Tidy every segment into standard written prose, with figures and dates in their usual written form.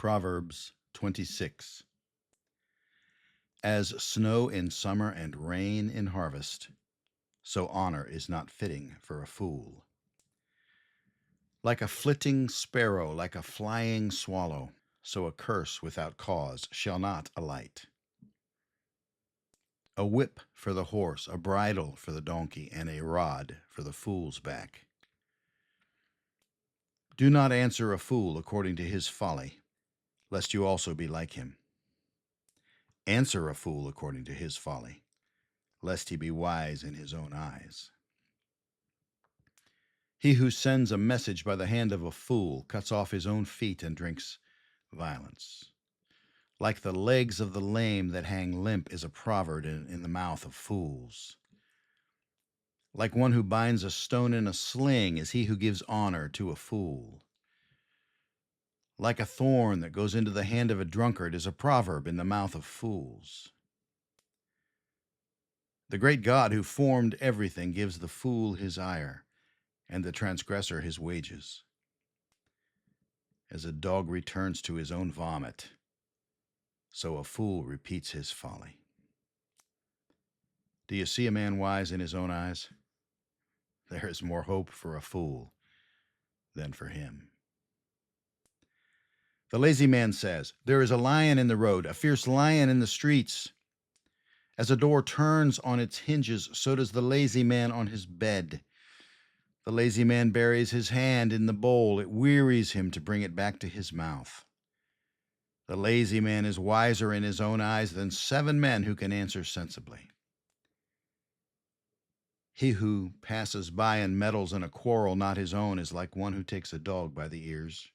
Proverbs 26. As snow in summer and rain in harvest, so honor is not fitting for a fool. Like a flitting sparrow, like a flying swallow, so a curse without cause shall not alight. A whip for the horse, a bridle for the donkey, and a rod for the fool's back. Do not answer a fool according to his folly, lest you also be like him. Answer a fool according to his folly, lest he be wise in his own eyes. He who sends a message by the hand of a fool cuts off his own feet and drinks violence. Like the legs of the lame that hang limp is a proverb in the mouth of fools. Like one who binds a stone in a sling is he who gives honor to a fool. Like a thorn that goes into the hand of a drunkard is a proverb in the mouth of fools. The great God who formed everything gives the fool his ire, and the transgressor his wages. As a dog returns to his own vomit, so a fool repeats his folly. Do you see a man wise in his own eyes? There is more hope for a fool than for him. The lazy man says, "There is a lion in the road, a fierce lion in the streets." As a door turns on its hinges, so does the lazy man on his bed. The lazy man buries his hand in the bowl. It wearies him to bring it back to his mouth. The lazy man is wiser in his own eyes than 7 men who can answer sensibly. He who passes by and meddles in a quarrel not his own is like one who takes a dog by the ears.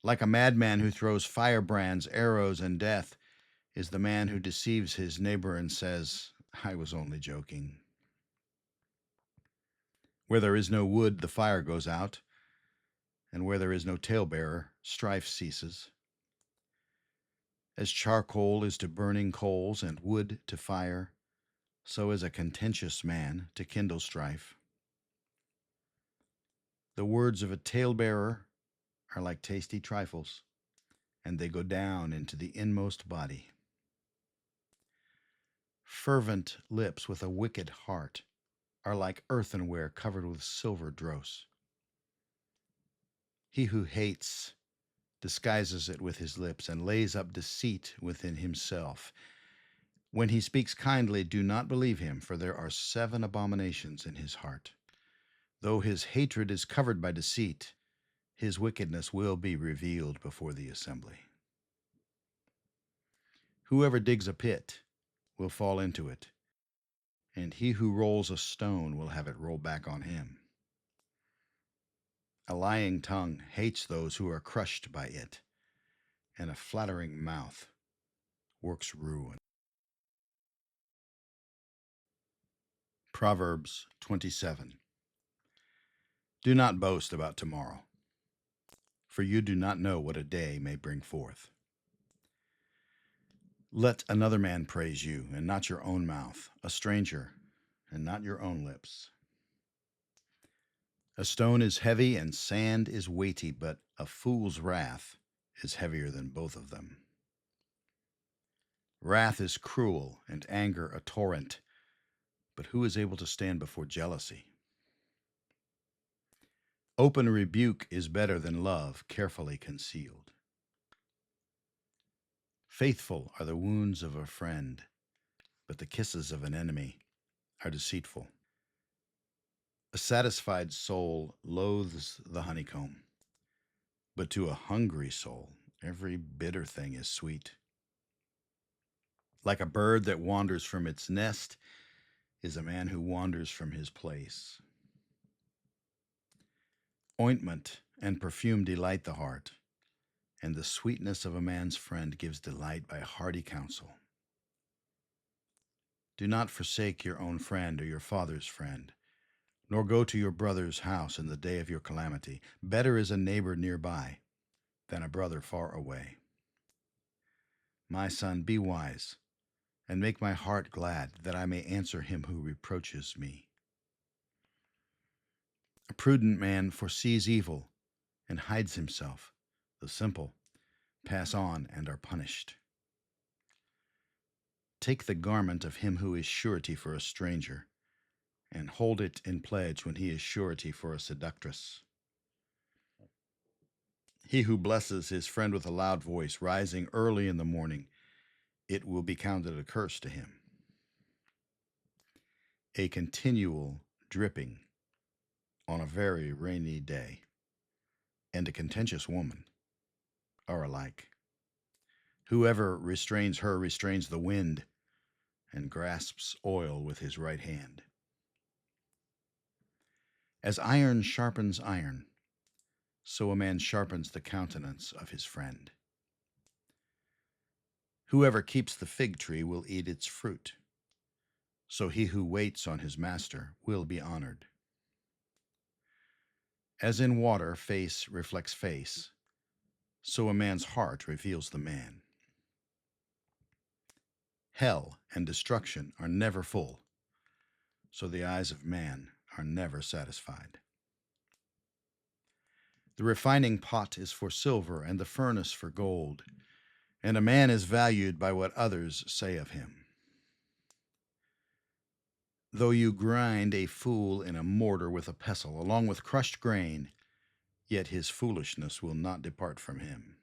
Like a madman who throws firebrands, arrows, and death is the man who deceives his neighbor and says, "I was only joking." Where there is no wood, the fire goes out, and where there is no talebearer, strife ceases. As charcoal is to burning coals and wood to fire, so is a contentious man to kindle strife. The words of a talebearer are like tasty trifles, and they go down into the inmost body. Fervent lips with a wicked heart are like earthenware covered with silver dross. He who hates disguises it with his lips and lays up deceit within himself. When he speaks kindly, do not believe him, for there are 7 abominations in his heart. Though his hatred is covered by deceit, his wickedness will be revealed before the assembly. Whoever digs a pit will fall into it, and he who rolls a stone will have it roll back on him. A lying tongue hates those who are crushed by it, and a flattering mouth works ruin. Proverbs 27. Do not boast about tomorrow, for you do not know what a day may bring forth. Let another man praise you, and not your own mouth, a stranger, and not your own lips. A stone is heavy and sand is weighty, but a fool's wrath is heavier than both of them. Wrath is cruel, and anger a torrent, but who is able to stand before jealousy? Open rebuke is better than love carefully concealed. Faithful are the wounds of a friend, but the kisses of an enemy are deceitful. A satisfied soul loathes the honeycomb, but to a hungry soul every bitter thing is sweet. Like a bird that wanders from its nest is a man who wanders from his place. Ointment and perfume delight the heart, and the sweetness of a man's friend gives delight by hearty counsel. Do not forsake your own friend or your father's friend, nor go to your brother's house in the day of your calamity. Better is a neighbor nearby than a brother far away. My son, be wise, and make my heart glad, that I may answer him who reproaches me. A prudent man foresees evil and hides himself. The simple pass on and are punished. Take the garment of him who is surety for a stranger, and hold it in pledge when he is surety for a seductress. He who blesses his friend with a loud voice, rising early in the morning, it will be counted a curse to him. A continual dripping on a very rainy day and a contentious woman are alike. Whoever restrains her restrains the wind and grasps oil with his right hand. As iron sharpens iron, so a man sharpens the countenance of his friend. Whoever keeps the fig tree will eat its fruit, so he who waits on his master will be honored. As in water face reflects face, so a man's heart reveals the man. Hell and destruction are never full, so the eyes of man are never satisfied. The refining pot is for silver and the furnace for gold, and a man is valued by what others say of him. Though you grind a fool in a mortar with a pestle, along with crushed grain, yet his foolishness will not depart from him.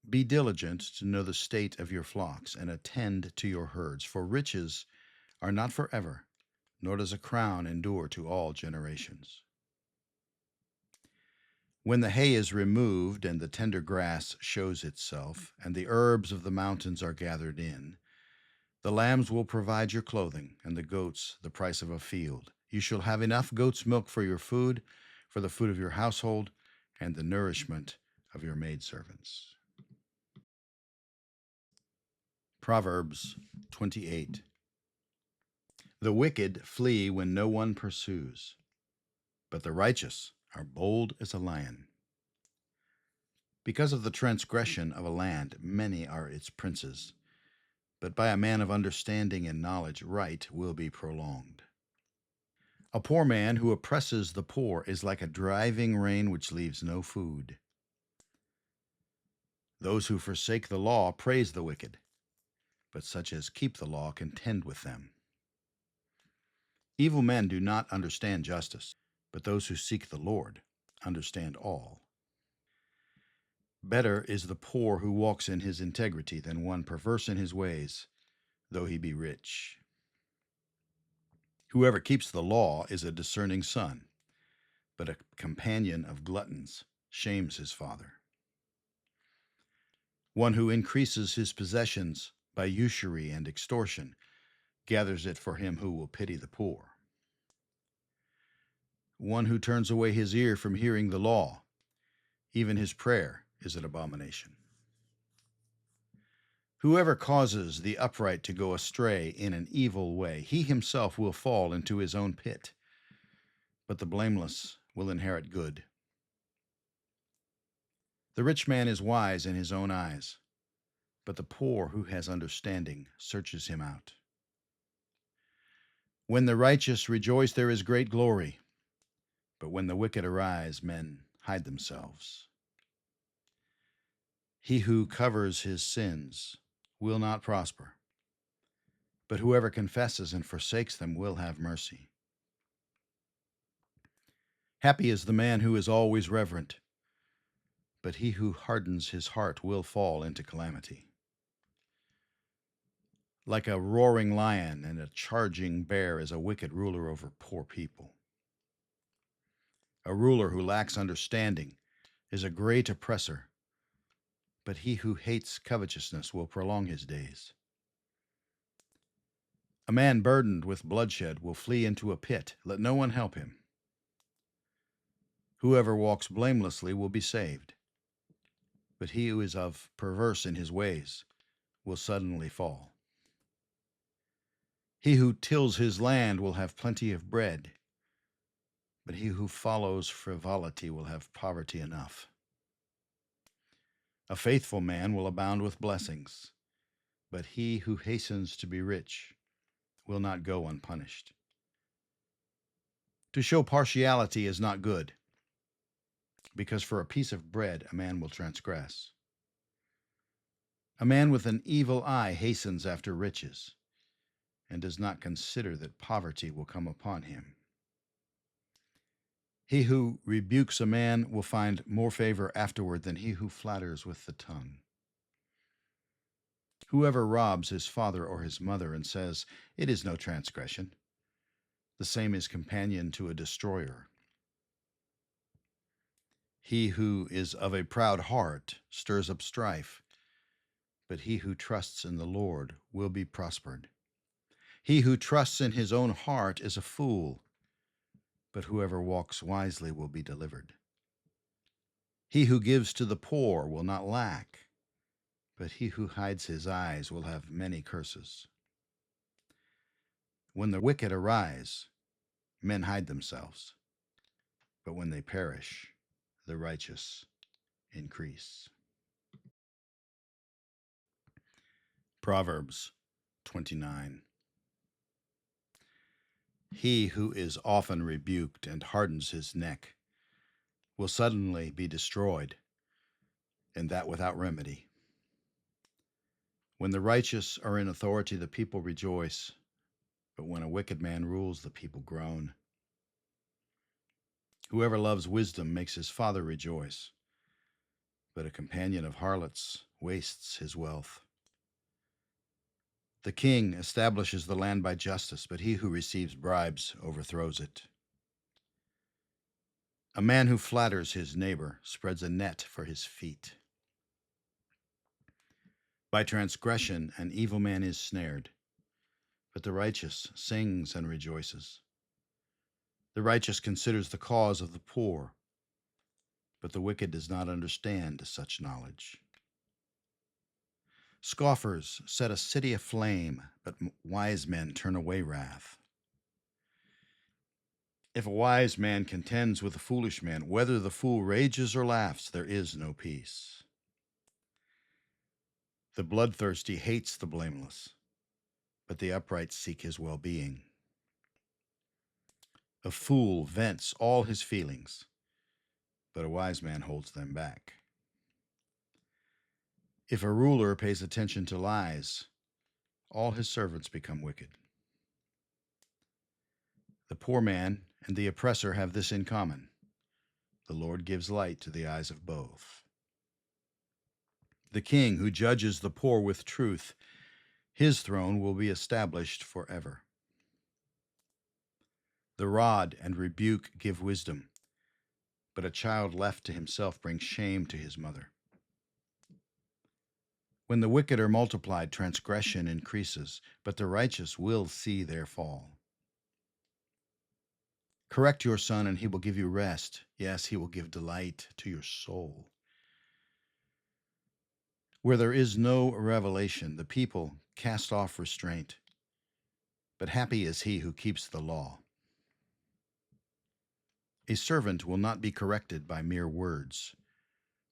Be diligent to know the state of your flocks, and attend to your herds, for riches are not forever, nor does a crown endure to all generations. When the hay is removed, and the tender grass shows itself, and the herbs of the mountains are gathered in, the lambs will provide your clothing, and the goats the price of a field. You shall have enough goat's milk for your food, for the food of your household, and the nourishment of your maidservants. Proverbs 28. The wicked flee when no one pursues, but the righteous are bold as a lion. Because of the transgression of a land, many are its princes, but by a man of understanding and knowledge, right will be prolonged. A poor man who oppresses the poor is like a driving rain which leaves no food. Those who forsake the law praise the wicked, but such as keep the law contend with them. Evil men do not understand justice, but those who seek the Lord understand all. Better is the poor who walks in his integrity than one perverse in his ways, though he be rich. Whoever keeps the law is a discerning son, but a companion of gluttons shames his father. One who increases his possessions by usury and extortion gathers it for him who will pity the poor. One who turns away his ear from hearing the law, even his prayer is an abomination. Whoever causes the upright to go astray in an evil way, he himself will fall into his own pit, but the blameless will inherit good. The rich man is wise in his own eyes, but the poor who has understanding searches him out. When the righteous rejoice, there is great glory, but when the wicked arise, men hide themselves. He who covers his sins will not prosper, but whoever confesses and forsakes them will have mercy. Happy is the man who is always reverent, but he who hardens his heart will fall into calamity. Like a roaring lion and a charging bear is a wicked ruler over poor people. A ruler who lacks understanding is a great oppressor, but he who hates covetousness will prolong his days. A man burdened with bloodshed will flee into a pit. Let no one help him. Whoever walks blamelessly will be saved, but he who is of perverse in his ways will suddenly fall. He who tills his land will have plenty of bread, but he who follows frivolity will have poverty enough. A faithful man will abound with blessings, but he who hastens to be rich will not go unpunished. To show partiality is not good, because for a piece of bread a man will transgress. A man with an evil eye hastens after riches, and does not consider that poverty will come upon him. He who rebukes a man will find more favor afterward than he who flatters with the tongue. Whoever robs his father or his mother and says, "It is no transgression," the same is companion to a destroyer. He who is of a proud heart stirs up strife, but he who trusts in the Lord will be prospered. He who trusts in his own heart is a fool, but whoever walks wisely will be delivered. He who gives to the poor will not lack, but he who hides his eyes will have many curses. When the wicked arise, men hide themselves, but when they perish, the righteous increase. Proverbs 29. He who is often rebuked and hardens his neck will suddenly be destroyed, and that without remedy. When the righteous are in authority, the people rejoice, but when a wicked man rules, the people groan. Whoever loves wisdom makes his father rejoice, but a companion of harlots wastes his wealth. The king establishes the land by justice, but he who receives bribes overthrows it. A man who flatters his neighbor spreads a net for his feet. By transgression an evil man is snared, but the righteous sings and rejoices. The righteous considers the cause of the poor, but the wicked does not understand such knowledge. Scoffers set a city aflame, but wise men turn away wrath. If a wise man contends with a foolish man, whether the fool rages or laughs, there is no peace. The bloodthirsty hates the blameless, but the upright seek his well-being. A fool vents all his feelings, but a wise man holds them back. If a ruler pays attention to lies, all his servants become wicked. The poor man and the oppressor have this in common: the Lord gives light to the eyes of both. The king who judges the poor with truth, his throne will be established forever. The rod and rebuke give wisdom, but a child left to himself brings shame to his mother. When the wicked are multiplied, transgression increases, but the righteous will see their fall. Correct your son, and he will give you rest. Yes, he will give delight to your soul. Where there is no revelation, the people cast off restraint, but happy is he who keeps the law. A servant will not be corrected by mere words,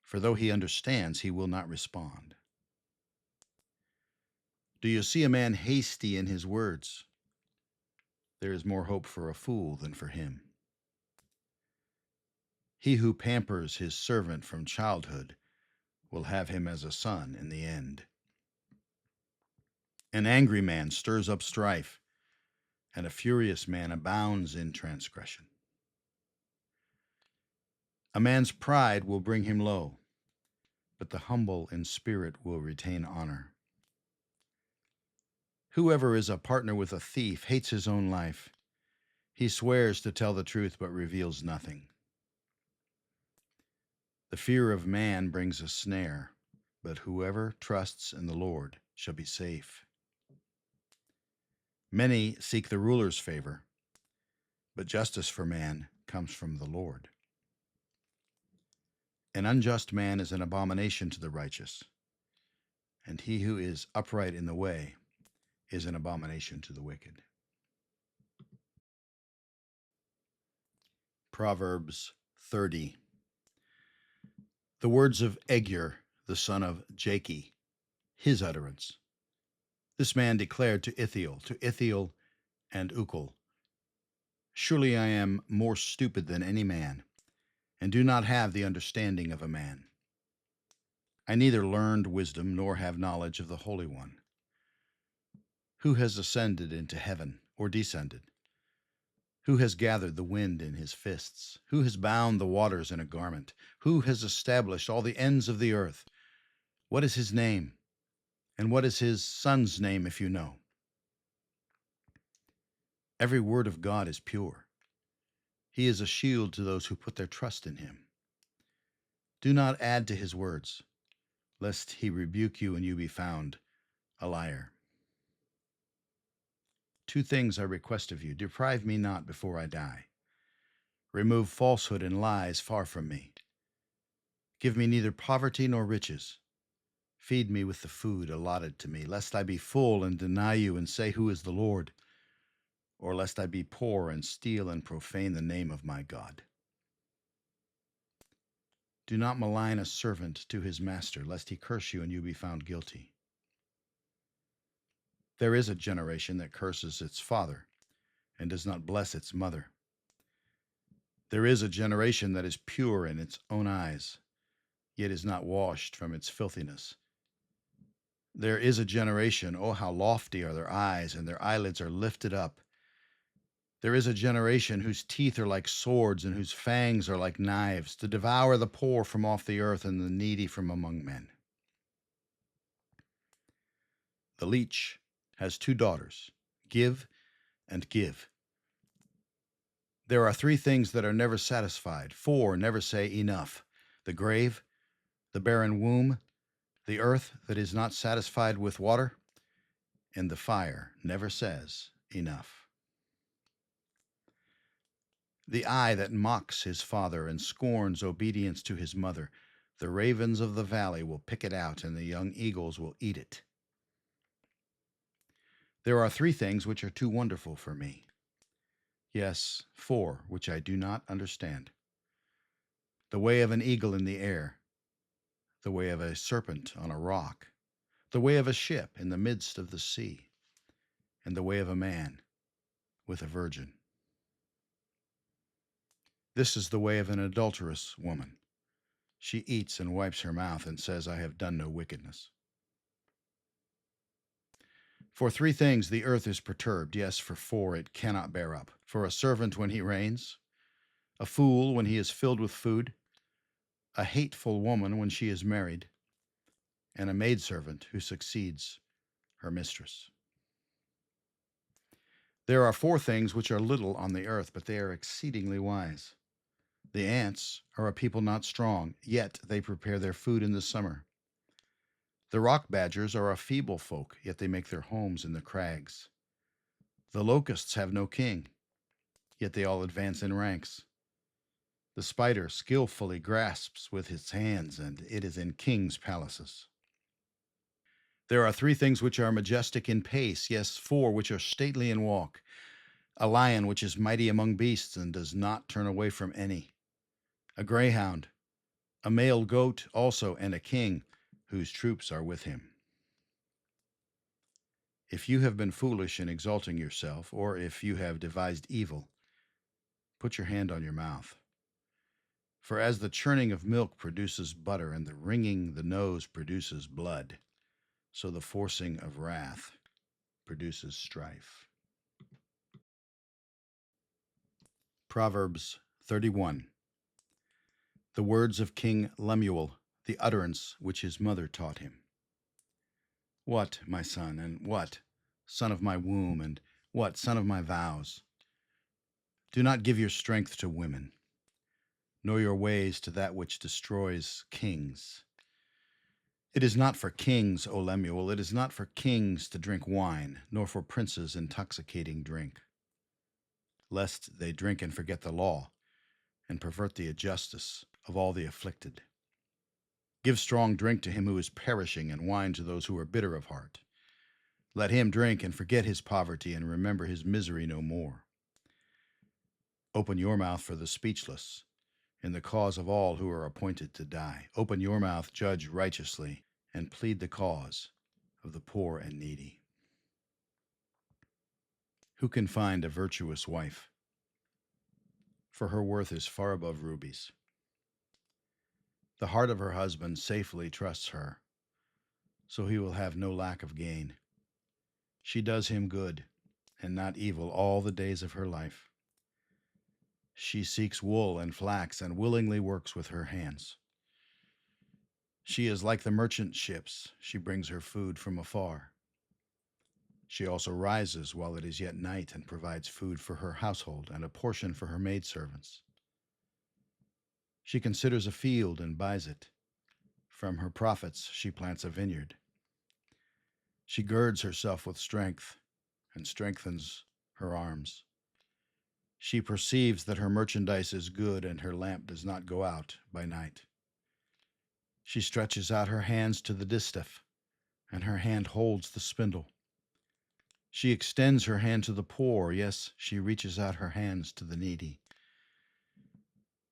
for though he understands, he will not respond. Do you see a man hasty in his words? There is more hope for a fool than for him. He who pampers his servant from childhood will have him as a son in the end. An angry man stirs up strife, and a furious man abounds in transgression. A man's pride will bring him low, but the humble in spirit will retain honor. Whoever is a partner with a thief hates his own life. He swears to tell the truth but reveals nothing. The fear of man brings a snare, but whoever trusts in the Lord shall be safe. Many seek the ruler's favor, but justice for man comes from the Lord. An unjust man is an abomination to the righteous, and he who is upright in the way is an abomination to the wicked. Proverbs 30. The words of Egur, the son of Jakeh, his utterance. This man declared to Ithiel and Ukal, "Surely I am more stupid than any man, and do not have the understanding of a man. I neither learned wisdom nor have knowledge of the Holy One. Who has ascended into heaven or descended? Who has gathered the wind in his fists? Who has bound the waters in a garment? Who has established all the ends of the earth? What is his name? And what is his son's name, if you know? Every word of God is pure. He is a shield to those who put their trust in him. Do not add to his words, lest he rebuke you and you be found a liar. Two things I request of you: deprive me not before I die. Remove falsehood and lies far from me. Give me neither poverty nor riches. Feed me with the food allotted to me, lest I be full and deny you and say, "Who is the Lord?" Or lest I be poor and steal and profane the name of my God. Do not malign a servant to his master, lest he curse you and you be found guilty. There is a generation that curses its father and does not bless its mother. There is a generation that is pure in its own eyes, yet is not washed from its filthiness. There is a generation, oh, how lofty are their eyes, and their eyelids are lifted up. There is a generation whose teeth are like swords, and whose fangs are like knives, to devour the poor from off the earth and the needy from among men. The leech has two daughters: give and give. There are three things that are never satisfied, four never say enough: the grave, the barren womb, the earth that is not satisfied with water, and the fire never says enough. The eye that mocks his father and scorns obedience to his mother, the ravens of the valley will pick it out, and the young eagles will eat it. There are three things which are too wonderful for me. Yes, four which I do not understand: the way of an eagle in the air, the way of a serpent on a rock, the way of a ship in the midst of the sea, and the way of a man with a virgin. This is the way of an adulterous woman. She eats and wipes her mouth and says, "I have done no wickedness." For three things the earth is perturbed, yes, for four it cannot bear up: for a servant when he reigns, a fool when he is filled with food, a hateful woman when she is married, and a maidservant who succeeds her mistress. There are four things which are little on the earth, but they are exceedingly wise. The ants are a people not strong, yet they prepare their food in the summer. The rock badgers are a feeble folk, yet they make their homes in the crags. The locusts have no king, yet they all advance in ranks. The spider skillfully grasps with its hands, and it is in kings' palaces. There are three things which are majestic in pace, yes, four which are stately in walk: a lion which is mighty among beasts and does not turn away from any, a greyhound, a male goat also, and a king whose troops are with him. If you have been foolish in exalting yourself, or if you have devised evil, put your hand on your mouth. For as the churning of milk produces butter, and the wringing the nose produces blood, so the forcing of wrath produces strife. Proverbs 31. The words of King Lemuel, the utterance which his mother taught him. What, my son, and what, son of my womb, and what, son of my vows? Do not give your strength to women, nor your ways to that which destroys kings. It is not for kings, O Lemuel, it is not for kings to drink wine, nor for princes intoxicating drink, lest they drink and forget the law, and pervert the justice of all the afflicted. Give strong drink to him who is perishing, and wine to those who are bitter of heart. Let him drink and forget his poverty, and remember his misery no more. Open your mouth for the speechless, in the cause of all who are appointed to die. Open your mouth, judge righteously, and plead the cause of the poor and needy. Who can find a virtuous wife? For her worth is far above rubies. The heart of her husband safely trusts her, so he will have no lack of gain. She does him good and not evil all the days of her life. She seeks wool and flax and willingly works with her hands. She is like the merchant ships. She brings her food from afar. She also rises while it is yet night and provides food for her household and a portion for her maidservants. She considers a field and buys it. From her profits she plants a vineyard. She girds herself with strength and strengthens her arms. She perceives that her merchandise is good and her lamp does not go out by night. She stretches out her hands to the distaff, and her hand holds the spindle. She extends her hand to the poor, yes, she reaches out her hands to the needy.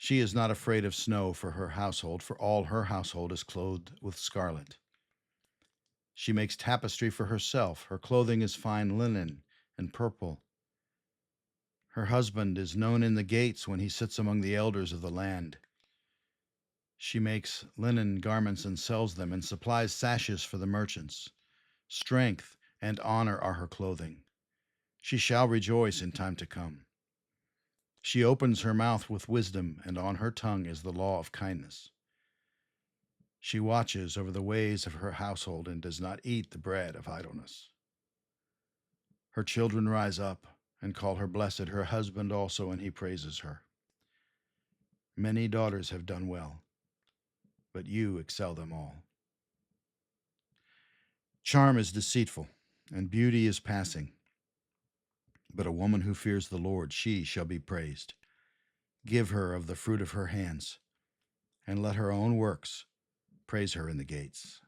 She is not afraid of snow for her household, for all her household is clothed with scarlet. She makes tapestry for herself. Her clothing is fine linen and purple. Her husband is known in the gates when he sits among the elders of the land. She makes linen garments and sells them, and supplies sashes for the merchants. Strength and honor are her clothing. She shall rejoice in time to come. She opens her mouth with wisdom, and on her tongue is the law of kindness. She watches over the ways of her household and does not eat the bread of idleness. Her children rise up and call her blessed, her husband also, and he praises her. Many daughters have done well, but you excel them all. Charm is deceitful, and beauty is passing. But a woman who fears the Lord, she shall be praised. Give her of the fruit of her hands, and let her own works praise her in the gates.